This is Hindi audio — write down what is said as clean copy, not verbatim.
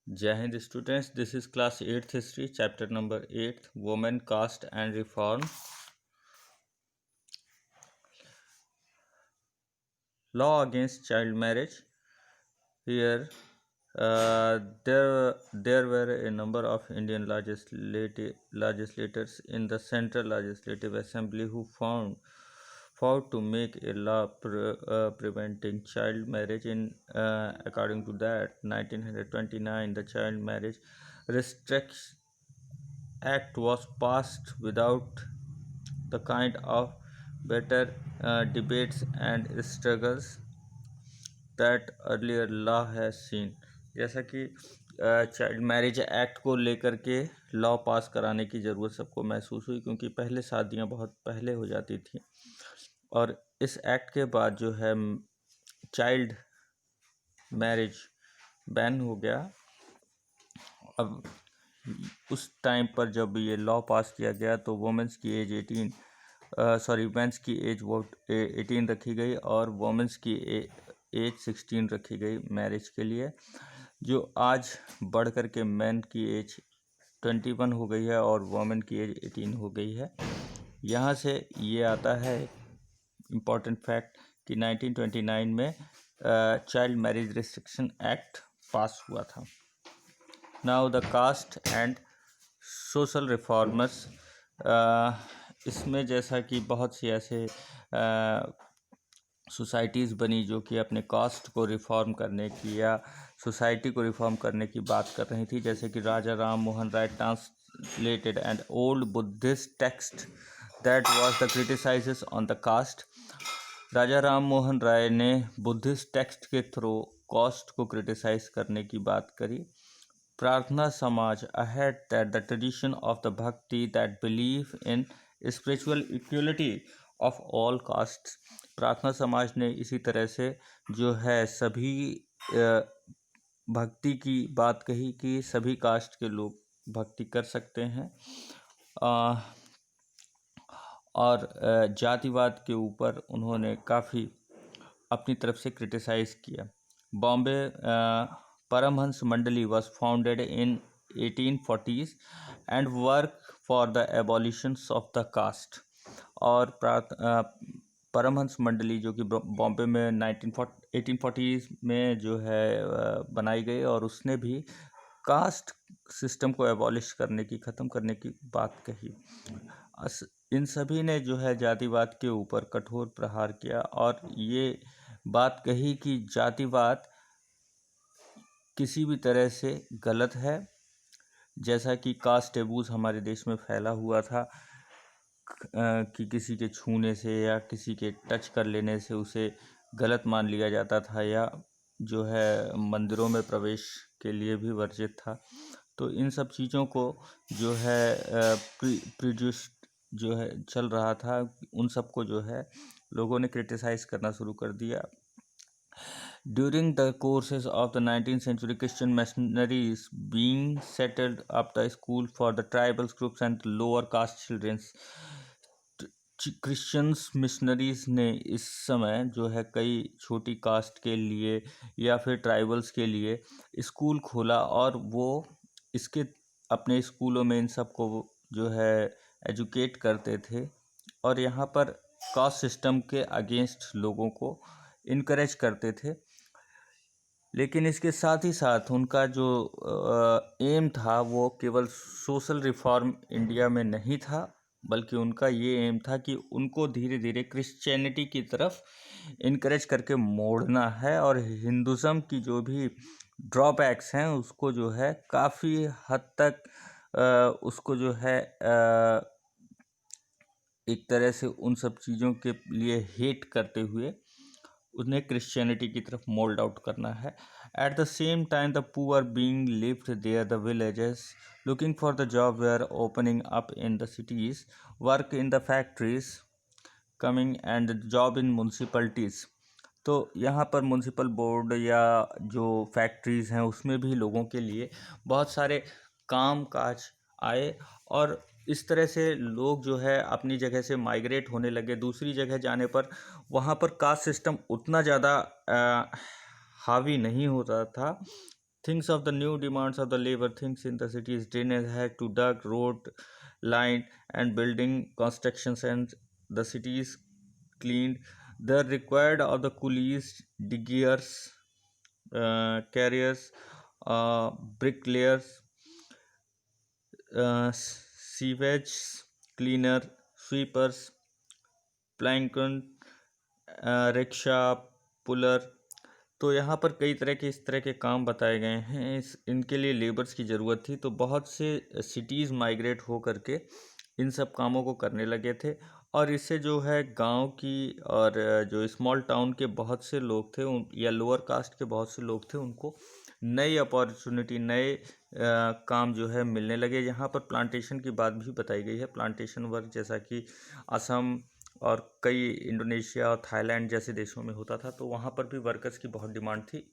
Jai Hind students, this is class 8th history, chapter number 8, women, caste and reform. Law against child marriage. Here, there were a number of Indian legislators in the Central Legislative Assembly who fought to make a law preventing child marriage. According to that, 1929, the Child Marriage Restriction Act was passed without the kind of better debates and struggles that earlier law has seen. जैसा कि चाइल्ड मैरिज एक्ट को लेकर के लॉ पास कराने की ज़रूरत सबको महसूस हुई, क्योंकि पहले शादियां बहुत पहले हो जाती थी और इस एक्ट के बाद जो है चाइल्ड मैरिज बैन हो गया। अब उस टाइम पर जब ये लॉ पास किया गया तो वुमेंस की एज मेंस की एज 18 रखी गई और वुमेंस की एज 16 रखी गई मैरिज के लिए, जो आज बढ़ कर के मैन की एज 21 हो गई है और वुमेन की एज 18 हो गई है। यहाँ से ये आता है इम्पॉर्टेंट फैक्ट कि 1929 में child marriage restriction act pass हुआ था। Now the caste and social reformers, इसमें जैसा कि बहुत सी ऐसे सोसाइटीज़ बनी जो कि अपने कास्ट को रिफॉर्म करने की या सोसाइटी को रिफॉर्म करने की बात कर रही थी, जैसे कि Raja Ram Mohan Roy translated and old Buddhist text that was the criticises on the caste. Raja Ram Mohan Roy ने बुद्धिस्ट टेक्स्ट के थ्रू कास्ट को क्रिटिसाइज करने की बात करी। प्रार्थना समाज ahead that the tradition of the bhakti that believe in spiritual equality of all castes। प्रार्थना समाज ने इसी तरह से जो है सभी भक्ति की बात कही कि सभी कास्ट के लोग भक्ति कर सकते हैं, और जातिवाद के ऊपर उन्होंने काफ़ी अपनी तरफ से क्रिटिसाइज़ किया। Bombay Paramhans Mandali was founded in 1840s and worked for the abolition of the caste। और परमहंस मंडली जो कि बॉम्बे में 1840s में जो है बनाई गई और उसने भी कास्ट सिस्टम को एबॉलिश करने की, ख़त्म करने की बात कही। इन सभी ने जो है जातिवाद के ऊपर कठोर प्रहार किया और ये बात कही कि जातिवाद किसी भी तरह से गलत है। जैसा कि कास्ट टेबूज हमारे देश में फैला हुआ था कि किसी के छूने से या किसी के टच कर लेने से उसे गलत मान लिया जाता था या जो है मंदिरों में प्रवेश के लिए भी वर्जित था। तो इन सब चीज़ों को जो है प्रिजुडिस जो है चल रहा था, उन सबको जो है लोगों ने क्रिटिसाइज़ करना शुरू कर दिया। During the courses of the 19th century, Christian missionaries being settled up the school for the tribal groups and lower caste children। Christians missionaries ने इस समय जो है कई छोटी कास्ट के लिए या फिर ट्राइबल्स के लिए स्कूल खोला और वो इसके अपने स्कूलों में इन सबको जो है एजुकेट करते थे और यहाँ पर कास्ट सिस्टम के अगेंस्ट लोगों को इनकरेज करते थे। लेकिन इसके साथ ही साथ उनका जो एम था वो केवल सोशल रिफॉर्म इंडिया में नहीं था, बल्कि उनका ये एम था कि उनको धीरे धीरे क्रिश्चियनिटी की तरफ इनकरेज करके मोड़ना है और हिंदुज़म की जो भी ड्रॉबैक्स हैं उसको जो है काफ़ी हद तक उसको जो है एक तरह से उन सब चीज़ों के लिए हेट करते हुए उन्हें क्रिश्चियनिटी की तरफ मोल्ड आउट करना है। At the same time the poor being lived there, the villages looking for the job where opening up in the cities, work in the factories coming and job in municipalities. तो यहाँ पर म्यूनसिपल बोर्ड या जो फैक्ट्रीज़ हैं उसमें भी लोगों के लिए बहुत सारे काम काज आए और इस तरह से लोग जो है अपनी जगह से माइग्रेट होने लगे। दूसरी जगह जाने पर वहाँ पर कास्ट सिस्टम उतना ज़्यादा हावी नहीं होता था Things of the new demands of the labor things in the cities, drainage had to dug, road lined, and building constructions and the cities cleaned. The required of the coolies, diggers, carriers, bricklayers, sewage cleaner, sweepers, plankton, rickshaw, puller. तो यहाँ पर कई तरह के इस तरह के काम बताए गए हैं। इनके लिए लेबर्स की ज़रूरत थी, तो बहुत से सिटीज़ माइग्रेट हो करके इन सब कामों को करने लगे थे। और इससे जो है गांव की और जो स्मॉल टाउन के बहुत से लोग थे या लोअर कास्ट के बहुत से लोग थे, उनको नई अपॉर्चुनिटी, नए काम जो है मिलने लगे। यहाँ पर प्लांटेशन की बात भी बताई गई है। प्लांटेशन वर्क जैसा कि असम और कई इंडोनेशिया और थाईलैंड जैसे देशों में होता था, तो वहाँ पर भी वर्कर्स की बहुत डिमांड थी।